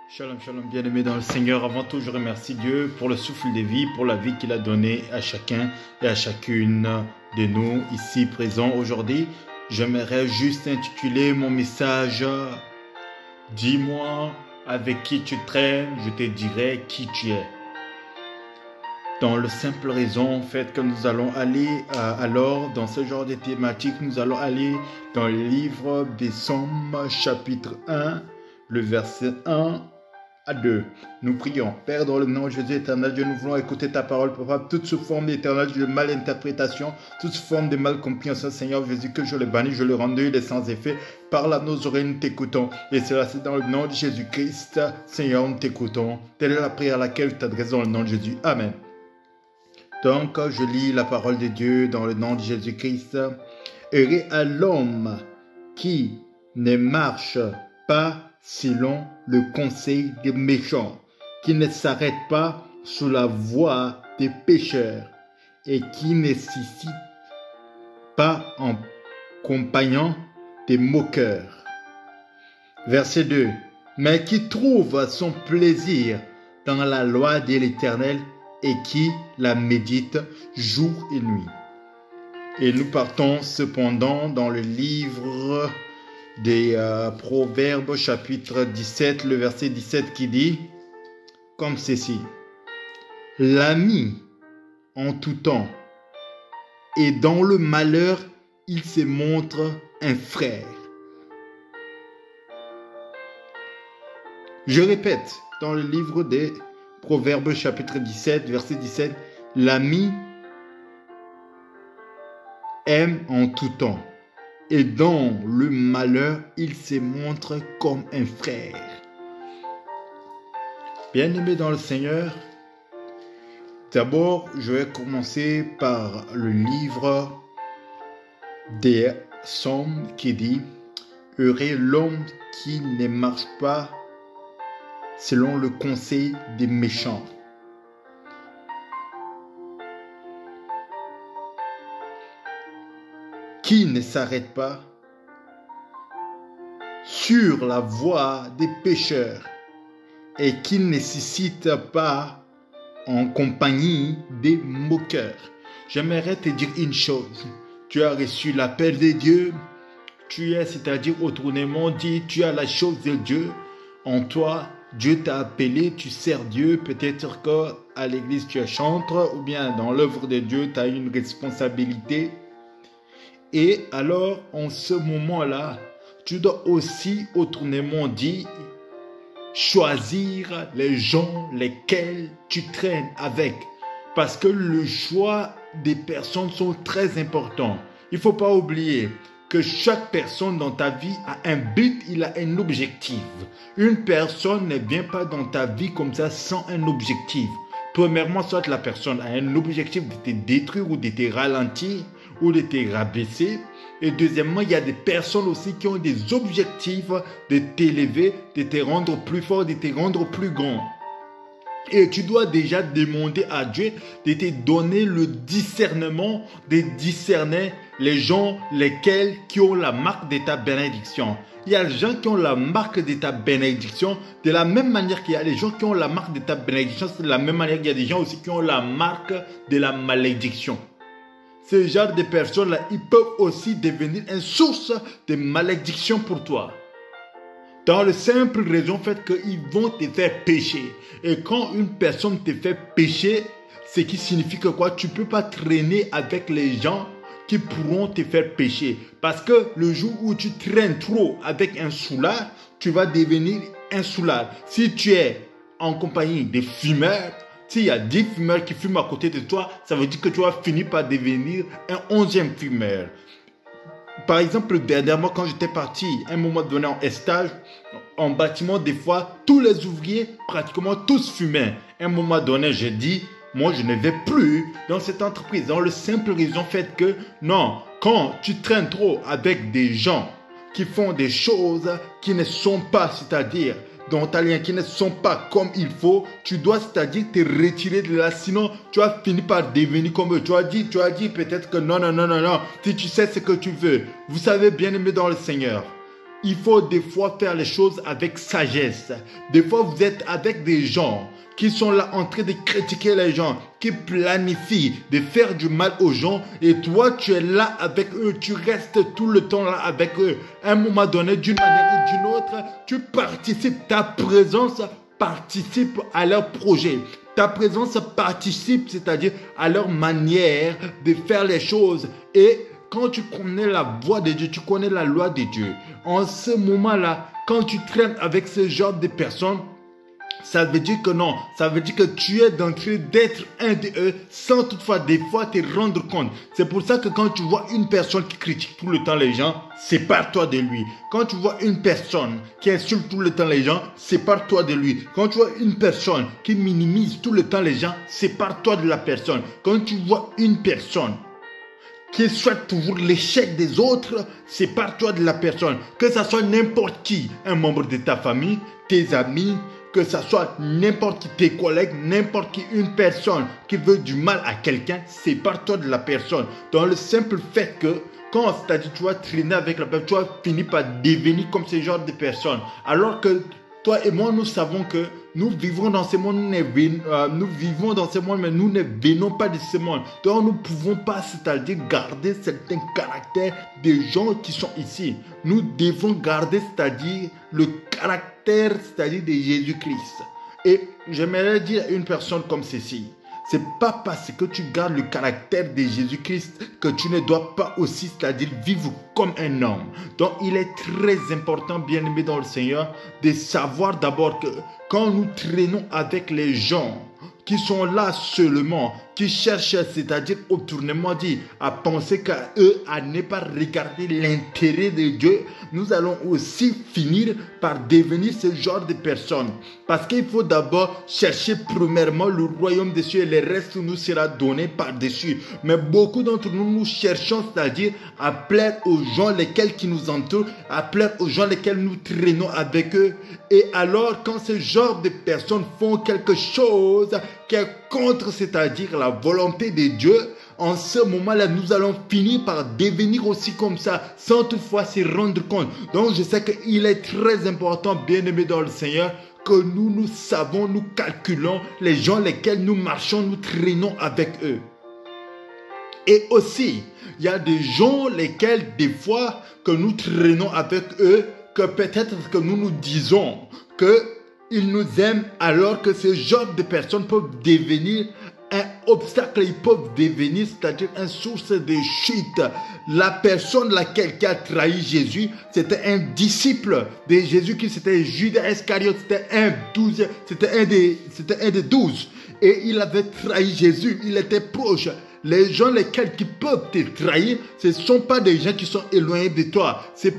Shalom, shalom, bien-aimés dans le Seigneur. Avant tout, je remercie Dieu pour le souffle de vie, pour la vie qu'il a donnée à chacun et à chacune de nous ici présents aujourd'hui. J'aimerais juste intituler mon message « Dis-moi avec qui tu traînes, je te dirai qui tu es ». Dans la simple raison en fait que nous allons aller alors dans ce genre de thématique, nous allons aller dans le livre des Psaumes chapitre 1, le verset 1 à 2. Nous prions. Père, dans le nom de Jésus éternel, Dieu, nous voulons écouter ta parole, papa. Toute sous forme d'éternel, de malinterprétation, toute forme de malcompréhension, Seigneur Jésus, que je le bannis, je le rends nul et sans effet. Parle à nos oreilles, nous t'écoutons. Et cela, c'est dans le nom de Jésus-Christ, Seigneur, nous t'écoutons. Telle est la prière à laquelle je t'adresse dans le nom de Jésus. Amen. Donc, je lis la parole de Dieu dans le nom de Jésus-Christ. Heureux à l'homme qui ne marche pas selon le conseil des méchants, qui ne s'arrête pas sous la voie des pécheurs et qui ne s'issit pas en compagnon des moqueurs. Verset 2. Mais qui trouve son plaisir dans la loi de l'Éternel et qui la médite jour et nuit. Et nous partons cependant dans le livre des Proverbes chapitre 17, le verset 17 qui dit comme ceci: l'ami en tout temps, et dans le malheur, il se montre un frère. Je répète, dans le livre des Proverbes chapitre 17, verset 17, l'ami aime en tout temps, et dans le malheur, il se montre comme un frère. Bien-aimé dans le Seigneur, d'abord, je vais commencer par le livre des Psaumes qui dit « Heureux l'homme qui ne marche pas selon le conseil des méchants. » Qui ne s'arrête pas sur la voie des pécheurs et qui ne suscite pas en compagnie des moqueurs. J'aimerais te dire une chose. Tu as reçu l'appel de Dieu. Tu es, c'est-à-dire autrement dit, tu as la chose de Dieu en toi. Dieu t'a appelé, tu sers Dieu. Peut-être qu'à l'église tu es chantre ou bien dans l'œuvre de Dieu tu as une responsabilité. Et alors, en ce moment-là, tu dois aussi, autrement dit, choisir les gens lesquels tu traînes avec. Parce que le choix des personnes sont très importants. Il ne faut pas oublier que chaque personne dans ta vie a un but, il a un objectif. Une personne ne vient pas dans ta vie comme ça sans un objectif. Premièrement, soit la personne a un objectif de te détruire ou de te ralentir ou de te rabaisser. Et deuxièmement, il y a des personnes aussi qui ont des objectifs de t'élever, de te rendre plus fort, de te rendre plus grand. Et tu dois déjà demander à Dieu de te donner le discernement, de discerner les gens lesquels qui ont la marque de ta bénédiction. Il y a des gens qui ont la marque de ta bénédiction, de la même manière qu'il y a des gens qui ont la marque de ta bénédiction, c'est de la même manière qu'il y a des gens aussi qui ont la marque de la malédiction. Ce genre de personnes-là, ils peuvent aussi devenir une source de malédiction pour toi. Dans la simple raison fait qu'ils vont te faire pécher. Et quand une personne te fait pécher, ce qui signifie que quoi? Tu ne peux pas traîner avec les gens qui pourront te faire pécher. Parce que le jour où tu traînes trop avec un soulard, tu vas devenir un soulard. Si tu es en compagnie des fumeurs, s'il y a 10 fumeurs qui fument à côté de toi, ça veut dire que tu vas finir par devenir un 11e fumeur. Par exemple, dernièrement, quand j'étais parti, à un moment donné en stage, en bâtiment, des fois, tous les ouvriers, pratiquement tous fumaient. À un moment donné, j'ai dit, moi, je ne vais plus dans cette entreprise. Dans le simple raison fait que, non, quand tu traînes trop avec des gens qui font des choses qui ne sont pas, c'est-à-dire dans ta ligne, qui ne sont pas comme il faut, tu dois, c'est-à-dire te retirer de là, sinon tu vas finir par devenir comme eux. Tu as dit peut-être que non, si tu sais ce que tu veux. Vous savez, bien aimé dans le Seigneur, il faut des fois faire les choses avec sagesse. Des fois, vous êtes avec des gens qui sont là en train de critiquer les gens, qui planifient de faire du mal aux gens, et toi, tu es là avec eux, tu restes tout le temps là avec eux. À un moment donné, d'une manière ou d'une autre, tu participes, ta présence participe à leur projet. Ta présence participe, c'est-à-dire à leur manière de faire les choses. Et quand tu connais la voix de Dieu, tu connais la loi de Dieu. En ce moment-là, quand tu traînes avec ce genre de personnes, ça veut dire que non, ça veut dire que tu es en train d'être un d'eux sans toutefois des fois te rendre compte. C'est pour ça que quand tu vois une personne qui critique tout le temps les gens, sépare-toi de lui. Quand tu vois une personne qui insulte tout le temps les gens, sépare-toi de lui. Quand tu vois une personne qui minimise tout le temps les gens, sépare-toi de la personne. Quand tu vois une personne qui souhaite toujours l'échec des autres, sépare-toi de la personne. Que ce soit n'importe qui, un membre de ta famille, tes amis, que ce soit n'importe qui, tes collègues, n'importe qui, une personne qui veut du mal à quelqu'un, sépare-toi de la personne. Dans le simple fait que, quand c'est-à-dire tu vas traîner avec la personne, tu vas finir par devenir comme ce genre de personne. Alors que toi et moi, nous savons que nous vivons dans ce monde, nous vivons dans ce monde, mais nous ne venons pas de ce monde. Donc, nous ne pouvons pas, c'est-à-dire garder certains caractères des gens qui sont ici. Nous devons garder, c'est-à-dire le caractère, c'est-à-dire de Jésus-Christ. Et j'aimerais dire à une personne comme ceci. C'est pas parce que tu gardes le caractère de Jésus-Christ que tu ne dois pas aussi, c'est-à-dire vivre comme un homme. Donc, il est très important, bien aimé dans le Seigneur, de savoir d'abord que quand nous traînons avec les gens qui sont là seulement, qui cherchent, c'est-à-dire autrement dit, à penser qu'à eux, à ne pas regarder l'intérêt de Dieu, nous allons aussi finir par devenir ce genre de personnes. Parce qu'il faut d'abord chercher premièrement le royaume des cieux et le reste nous sera donné par-dessus. Mais beaucoup d'entre nous, nous cherchons, c'est-à-dire à plaire aux gens lesquels qui nous entourent, à plaire aux gens lesquels nous traînons avec eux. Et alors, quand ce genre de personnes font quelque chose qui est contre, c'est-à-dire la volonté de Dieu, en ce moment-là, nous allons finir par devenir aussi comme ça, sans toutefois se rendre compte. Donc, je sais qu'il est très important, bien aimé dans le Seigneur, que nous savons, nous calculons les gens lesquels nous marchons, nous traînons avec eux. Et aussi, il y a des gens lesquels, des fois, que nous traînons avec eux, que peut-être que nous nous disons qu'ils nous aiment, alors que ce genre de personnes peuvent devenir un obstacle, ils peuvent devenir, c'est-à-dire une source de chute. La personne laquelle qui a trahi Jésus, c'était un disciple de Jésus qui c'était Judas Iscariote, c'était un des 12. Et il avait trahi Jésus, il était proche. Les gens lesquels qui peuvent te trahir, ce ne sont pas des gens qui sont éloignés de toi. Ce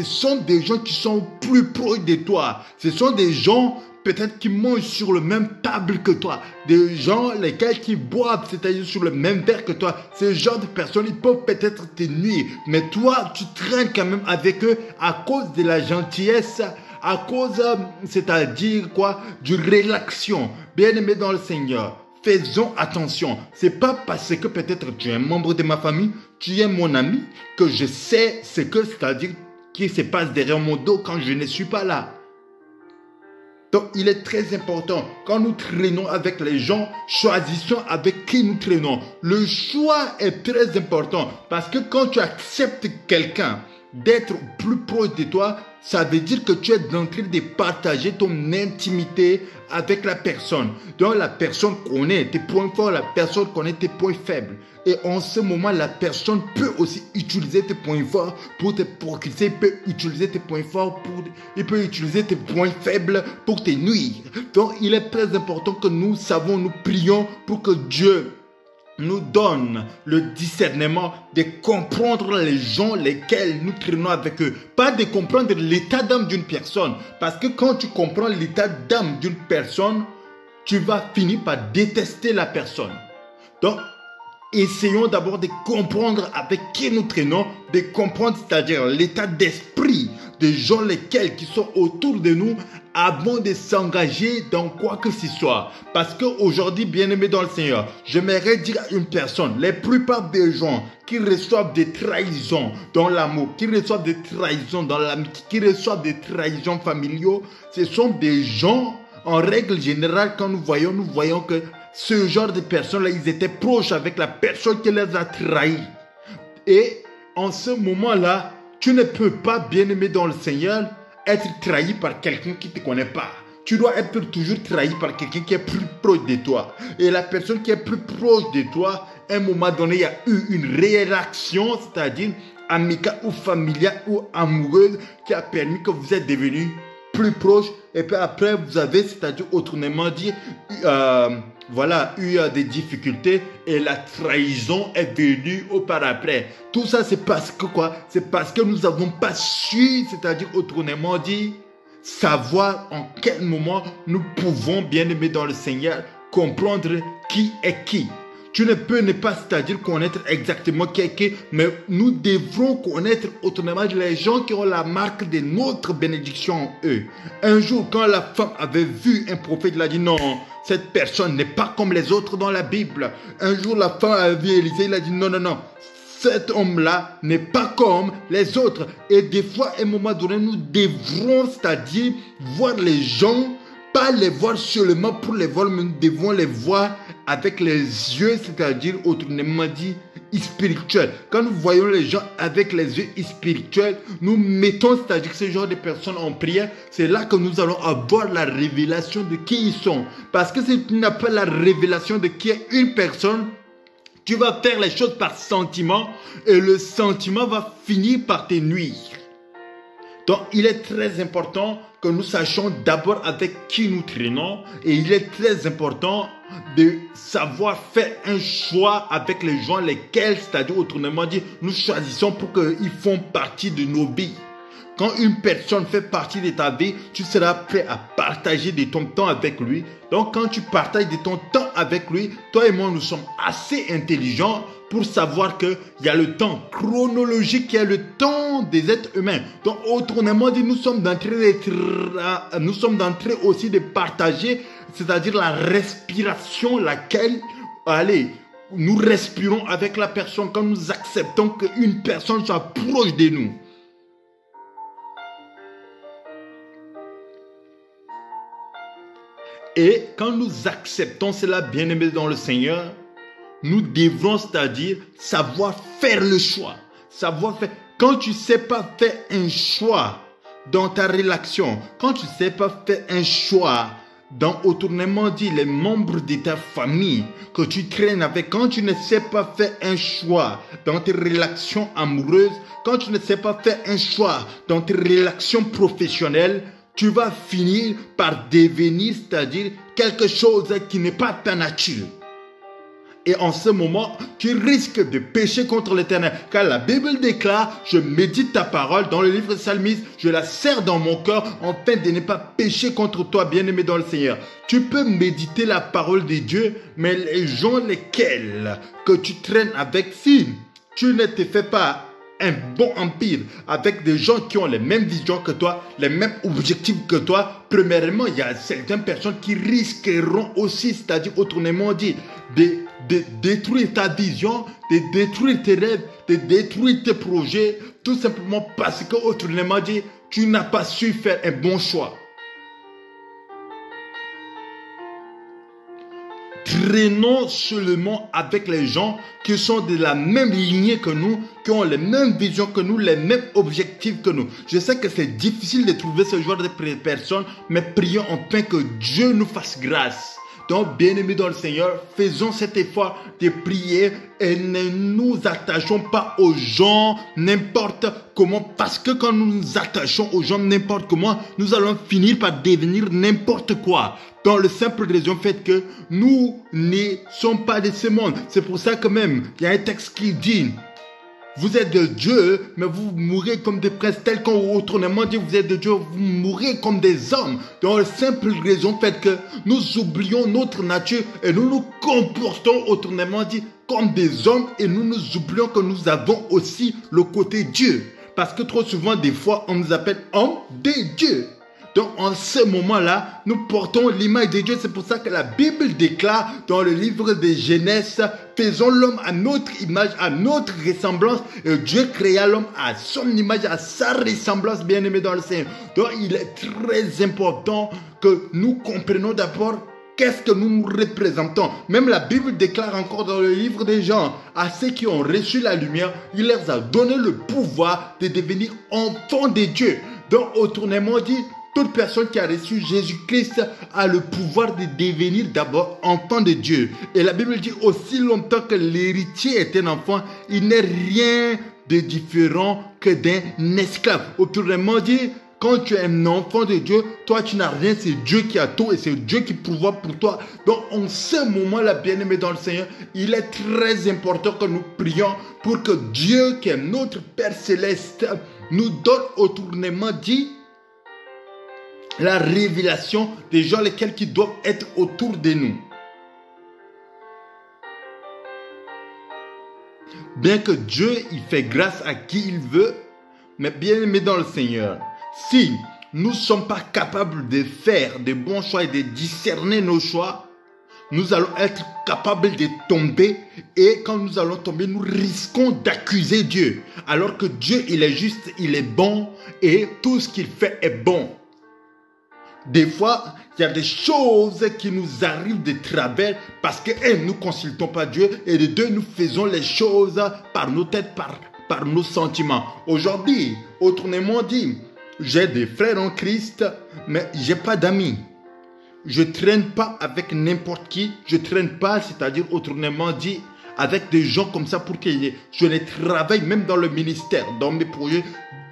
sont des gens qui sont plus proches de toi. Ce sont des gens peut-être qui mangent sur le même table que toi. Des gens lesquels qui boivent, c'est-à-dire sur le même verre que toi. Ce genre de personnes, ils peuvent peut-être te nuire. Mais toi, tu traînes quand même avec eux à cause de la gentillesse, à cause, c'est-à-dire quoi, du relaxation. Bien-aimé dans le Seigneur, faisons attention. C'est pas parce que peut-être tu es un membre de ma famille, tu es mon ami, que je sais ce que, c'est-à-dire qui se passe derrière mon dos quand je ne suis pas là. Donc, il est très important, quand nous traînons avec les gens, choisissons avec qui nous traînons. Le choix est très important parce que quand tu acceptes quelqu'un d'être plus proche de toi, ça veut dire que tu es en train de partager ton intimité avec la personne. Donc, la personne connaît tes points forts, la personne connaît tes points faibles. Et en ce moment, la personne peut aussi utiliser tes points forts pour te progresser. Il peut utiliser tes points forts il peut utiliser tes points faibles pour te nuire. Donc, il est très important que nous prions pour que Dieu nous donne le discernement de comprendre les gens lesquels nous traînons avec eux. Pas de comprendre l'état d'âme d'une personne. Parce que quand tu comprends l'état d'âme d'une personne, tu vas finir par détester la personne. Donc, essayons d'abord de comprendre avec qui nous traînons, de comprendre, c'est-à-dire l'état d'esprit des gens lesquels qui sont autour de nous, avant de s'engager dans quoi que ce soit. Parce qu'aujourd'hui, bien-aimé dans le Seigneur, j'aimerais dire à une personne, la plupart des gens qui reçoivent des trahisons dans l'amour, qui reçoivent des trahisons dans l'amitié, qui reçoivent des trahisons familiaux, ce sont des gens, en règle générale, quand nous voyons que ce genre de personnes-là, ils étaient proches avec la personne qui les a trahis. Et en ce moment-là, tu ne peux pas, bien-aimé dans le Seigneur, être trahi par quelqu'un qui ne te connaît pas. Tu dois être toujours trahi par quelqu'un qui est plus proche de toi. Et la personne qui est plus proche de toi, à un moment donné, il y a eu une réaction, c'est-à-dire amicale ou familiale ou amoureuse, qui a permis que vous êtes devenus plus proches. Et puis après, vous avez, c'est-à-dire autrement dit, eu des difficultés et la trahison est venue au par après. Tout ça, c'est parce que quoi? C'est parce que nous n'avons pas su, c'est-à-dire autrement dit, savoir en quel moment nous pouvons, bien aimer dans le Seigneur, comprendre qui est qui. Tu ne peux ne pas, c'est-à-dire connaître exactement qui est qui, mais nous devrons connaître autrement les gens qui ont la marque de notre bénédiction en eux. Un jour, quand la femme avait vu un prophète, il a dit non, cette personne n'est pas comme les autres dans la Bible. Un jour, la femme avait vu Élisée, il a dit non, non, non. Cet homme-là n'est pas comme les autres. Et des fois, à un moment donné, nous devrons, c'est-à-dire voir les gens, pas les voir seulement pour les voir, mais nous devons les voir avec les yeux, c'est-à-dire autrement dit, spirituels. Quand nous voyons les gens avec les yeux spirituels, nous mettons, c'est-à-dire ce genre de personnes en prière, c'est là que nous allons avoir la révélation de qui ils sont. Parce que si tu n'as pas la révélation de qui est une personne, tu vas faire les choses par sentiment et le sentiment va finir par te nuire. Donc, il est très important que nous sachions d'abord avec qui nous traînons et il est très important de savoir faire un choix avec les gens lesquels, c'est-à-dire autrement dit, nous choisissons pour qu'ils font partie de nos vies. Quand une personne fait partie de ta vie, tu seras prêt à partager de ton temps avec lui. Donc, quand tu partages de ton temps avec lui, toi et moi, nous sommes assez intelligents pour savoir qu'il y a le temps chronologique, il y a le temps des êtres humains. Donc, autrement dit, nous sommes en train aussi de partager, c'est-à-dire la respiration, laquelle, allez, nous respirons avec la personne quand nous acceptons qu'une personne soit proche de nous. Et quand nous acceptons cela, bien-aimés dans le Seigneur, nous devrons, c'est-à-dire, savoir faire le choix. Savoir faire. Quand tu ne sais pas faire un choix dans ta relation, quand tu ne sais pas faire un choix dans, autrement dit, les membres de ta famille que tu traînes avec, quand tu ne sais pas faire un choix dans tes relations amoureuses, quand tu ne sais pas faire un choix dans tes relations professionnelles, tu vas finir par devenir, c'est-à-dire quelque chose qui n'est pas ta nature. Et en ce moment, tu risques de pécher contre l'Éternel. Car la Bible déclare, je médite ta parole dans le livre de Psalmiste, je la serre dans mon cœur, afin de ne pas pécher contre toi, bien-aimé dans le Seigneur. Tu peux méditer la parole de Dieu, mais les gens lesquels que tu traînes avec, si tu ne te fais pas un bon empire avec des gens qui ont les mêmes visions que toi, les mêmes objectifs que toi, premièrement, il y a certaines personnes qui risqueront aussi, c'est-à-dire autrement dit, de détruire ta vision, de détruire tes rêves, de détruire tes projets, tout simplement parce que, autrement dit, tu n'as pas su faire un bon choix. Traînons seulement avec les gens qui sont de la même lignée que nous, qui ont les mêmes visions que nous, les mêmes objectifs que nous. Je sais que c'est difficile de trouver ce genre de personnes, mais prions enfin que Dieu nous fasse grâce. Donc, bien-aimés dans le Seigneur, faisons cet effort de prier et ne nous attachons pas aux gens n'importe comment. Parce que quand nous nous attachons aux gens n'importe comment, nous allons finir par devenir n'importe quoi. Dans le simple raison fait que nous ne sommes pas de ce monde. C'est pour ça que même, il y a un texte qui dit... Vous êtes de Dieu, mais vous mourrez comme des princes, tel qu'autrement dit, vous êtes de Dieu, vous mourrez comme des hommes. Dans la simple raison fait que nous oublions notre nature et nous nous comportons autrement dit comme des hommes et nous nous oublions que nous avons aussi le côté Dieu. Parce que trop souvent, des fois, on nous appelle hommes de Dieu. Donc en ce moment-là, nous portons l'image de Dieu. C'est pour ça que la Bible déclare dans le livre de Genèse, faisons l'homme à notre image, à notre ressemblance. Et Dieu créa l'homme à son image, à sa ressemblance, bien-aimé dans le Seigneur. Donc il est très important que nous comprenions d'abord qu'est-ce que nous représentons. Même la Bible déclare encore dans le livre des Jean, à ceux qui ont reçu la lumière, il leur a donné le pouvoir de devenir enfants de Dieu. Donc autrement dit, toute personne qui a reçu Jésus-Christ a le pouvoir de devenir d'abord enfant de Dieu. Et la Bible dit aussi longtemps que l'héritier est un enfant, il n'est rien de différent que d'un esclave. Autrement dit, quand tu es un enfant de Dieu, toi tu n'as rien, c'est Dieu qui a tout et c'est Dieu qui pourvoit pour toi. Donc en ce moment-là, bien-aimé dans le Seigneur, il est très important que nous prions pour que Dieu, qui est notre Père Céleste, nous donne autrement dit la révélation des gens lesquels qui doivent être autour de nous. Bien que Dieu, il fait grâce à qui il veut, mais bien-aimé dans le Seigneur, si nous ne sommes pas capables de faire de bons choix et de discerner nos choix, nous allons être capables de tomber et quand nous allons tomber, nous risquons d'accuser Dieu. Alors que Dieu, il est juste, il est bon et tout ce qu'il fait est bon. Des fois, il y a des choses qui nous arrivent de travers parce que, nous ne consultons pas Dieu et de deux, nous faisons les choses par nos têtes, par nos sentiments. Aujourd'hui, autrement dit, j'ai des frères en Christ, mais je n'ai pas d'amis. Je ne traîne pas avec n'importe qui. Je ne traîne pas, c'est-à-dire autrement dit, avec des gens comme ça pour que je ne travaille même dans le ministère, dans mes projets.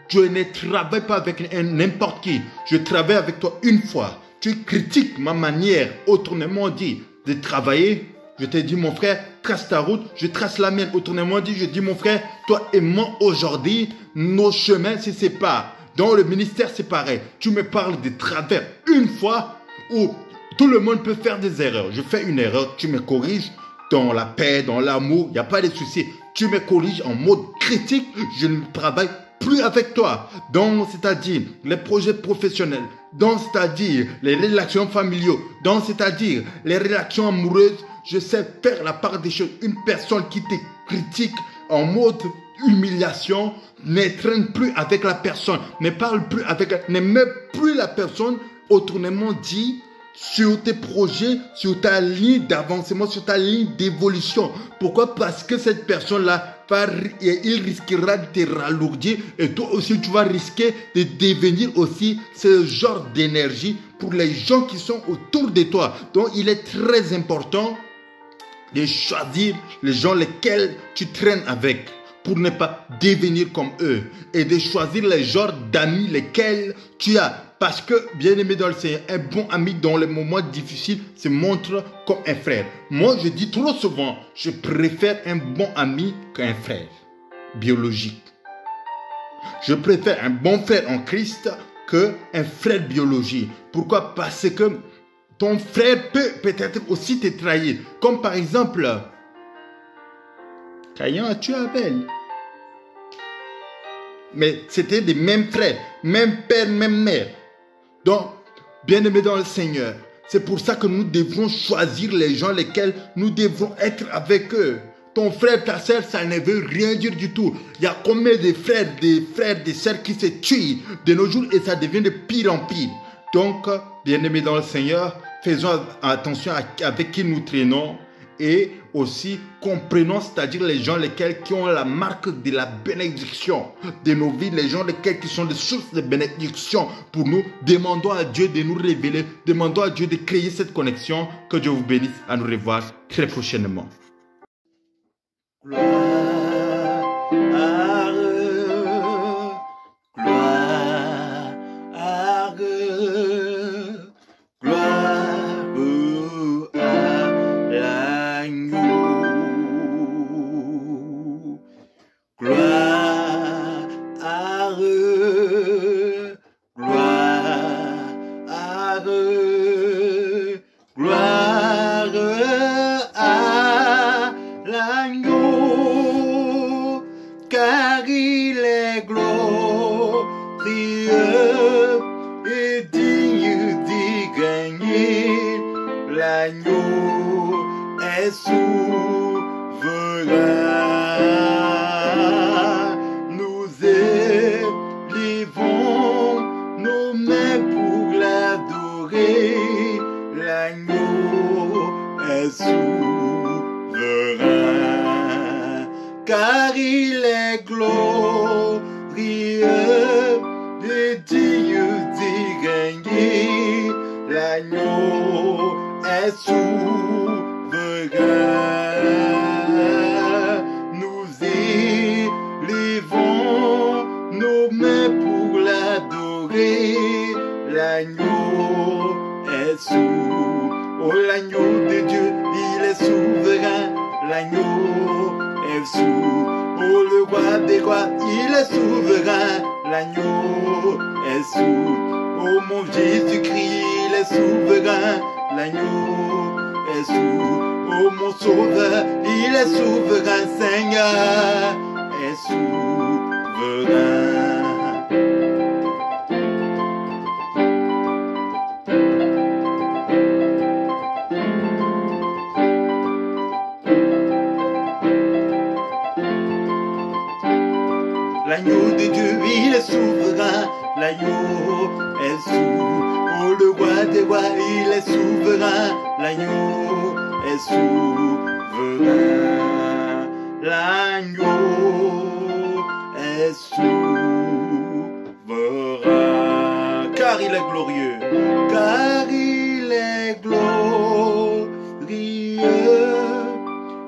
Je ne travaille pas avec n'importe qui. Je travaille avec toi une fois. Tu critiques ma manière, autrement dit, de travailler. Je te dis, mon frère, trace ta route, je trace la mienne. Autrement dit, je dis, mon frère, toi et moi, aujourd'hui, nos chemins se séparent. Dans le ministère, c'est pareil. Tu me parles de travers une fois où tout le monde peut faire des erreurs. Je fais une erreur, tu me corriges dans la paix, dans l'amour, il n'y a pas de souci. Tu me corriges en mode critique, je ne travaille plus avec toi. Donc, c'est-à-dire les projets professionnels, donc, c'est-à-dire les relations familiales, donc, c'est-à-dire les relations amoureuses, je sais faire la part des choses. Une personne qui te critique en mode humiliation, ne traîne plus avec la personne, ne parle plus avec elle, ne met plus la personne, autrement dit, sur tes projets, sur ta ligne d'avancement, sur ta ligne d'évolution. Pourquoi? Parce que cette personne-là, il risquera de te ralourdir et toi aussi, tu vas risquer de devenir aussi ce genre d'énergie pour les gens qui sont autour de toi. Donc, il est très important de choisir les gens lesquels tu traînes avec, pour ne pas devenir comme eux. Et de choisir les genres d'amis lesquels tu as. Parce que, bien aimé dans le Seigneur, un bon ami dans les moments difficiles se montre comme un frère. Moi, je dis trop souvent, je préfère un bon ami qu'un frère biologique. Je préfère un bon frère en Christ qu'un frère biologique. Pourquoi? Parce que ton frère peut peut-être aussi te trahir. Comme par exemple, Caïn a tué Abel. Mais c'était des mêmes frères, même père, même mère. Donc, bien-aimés dans le Seigneur, c'est pour ça que nous devons choisir les gens lesquels nous devons être avec eux. Ton frère, ta soeur, ça ne veut rien dire du tout. Il y a combien de frères, des sœurs qui se tuent de nos jours et ça devient de pire en pire. Donc, bien-aimés dans le Seigneur, faisons attention avec qui nous traînons et aussi comprenons, c'est-à-dire les gens lesquels qui ont la marque de la bénédiction de nos vies, les gens lesquels qui sont des sources de bénédiction pour nous. Demandons à Dieu de nous révéler, demandons à Dieu de créer cette connexion. Que Dieu vous bénisse. À nous revoir très prochainement. Car il est glorieux et dit est souverain. Nous élevons nos mains pour l'adorer. L'agneau est souverain. Oh, l'agneau de Dieu, il est souverain. L'agneau est souverain. Oh, le roi des rois, il est souverain. L'agneau est souverain. Oh, mon Jésus-Christ, il est souverain. L'agneau est souverain. Oh, mon sauveur, il est souverain. Seigneur est souverain. L'agneau de Dieu, il est souverain. L'agneau est souverain. Oh, le roi des rois, il est souverain. L'agneau est souverain. L'agneau est souverain. Car il est glorieux. Car il est glorieux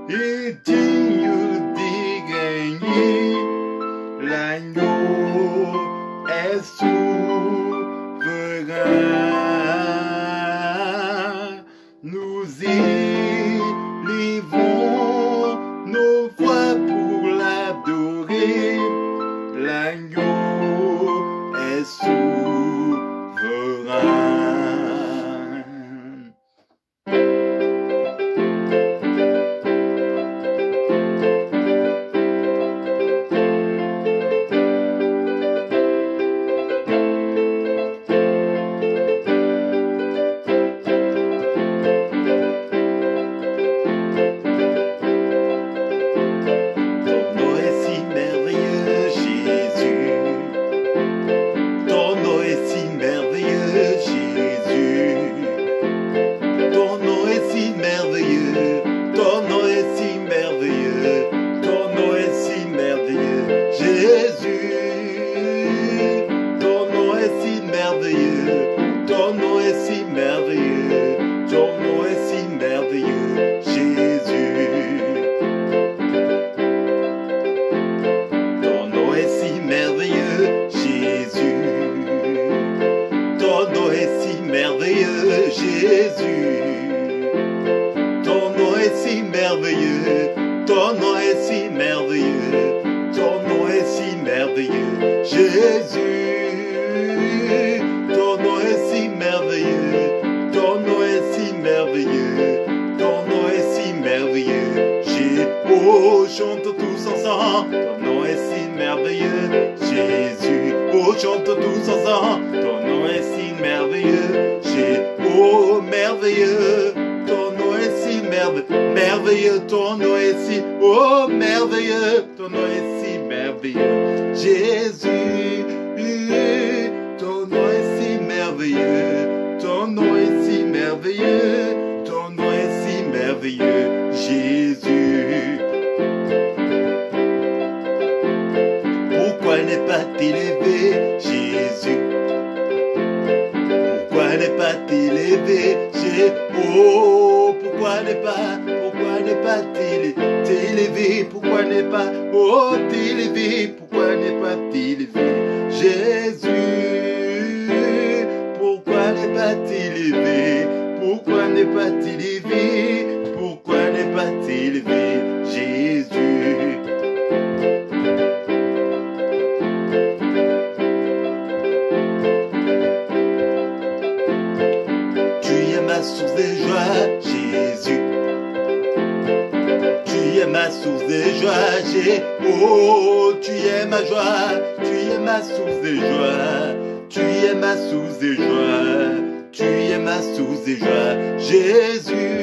et digne de gagner. L'agneau est souverain. Nous élevons nos voix pour l'adorer. L'agneau est souverain. Ton nom est si merveilleux, ton nom est si merveilleux, Jésus. Ton nom est si merveilleux, Jésus. Ton nom est si merveilleux, Jésus. Ton nom est si merveilleux, ton nom est si merveilleux, ton nom est si merveilleux, Jésus. Ton nom est si merveilleux, ton nom est si merveilleux, ton nom est si merveilleux. Oh, chante tous ensemble, ton nom est si merveilleux, Jésus. Oh, chante tous ensemble, ton nom est si merveilleux, oh, merveilleux, ton nom est si merveilleux, ton nom est si, oh, merveilleux, ton nom est si merveilleux, Jésus. Ton nom est si merveilleux, ton nom est si merveilleux, ton nom est si merveilleux, Jésus. Pourquoi ne pas t'élever, Jésus? Pourquoi ne pas t'élever, Jésus? Oh, pourquoi ne pas t'élever? Pourquoi ne pas, oh, t'élever? Pourquoi ne pas t'élever, Jésus? Pourquoi ne pas t'élever? Pourquoi ne pas t'élever? Pourquoi ne pas t'élever, Jésus? Tu es ma source de joie, Jésus. Tu es ma source de joie, Jésus. Oh, tu es ma joie, tu es ma source de joie. Tu es ma source de joie, tu es ma source de joie, Jésus.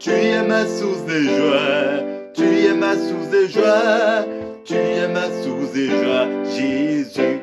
Tu es ma source de joie, tu es ma source de joie, tu es ma source de joie, Jésus.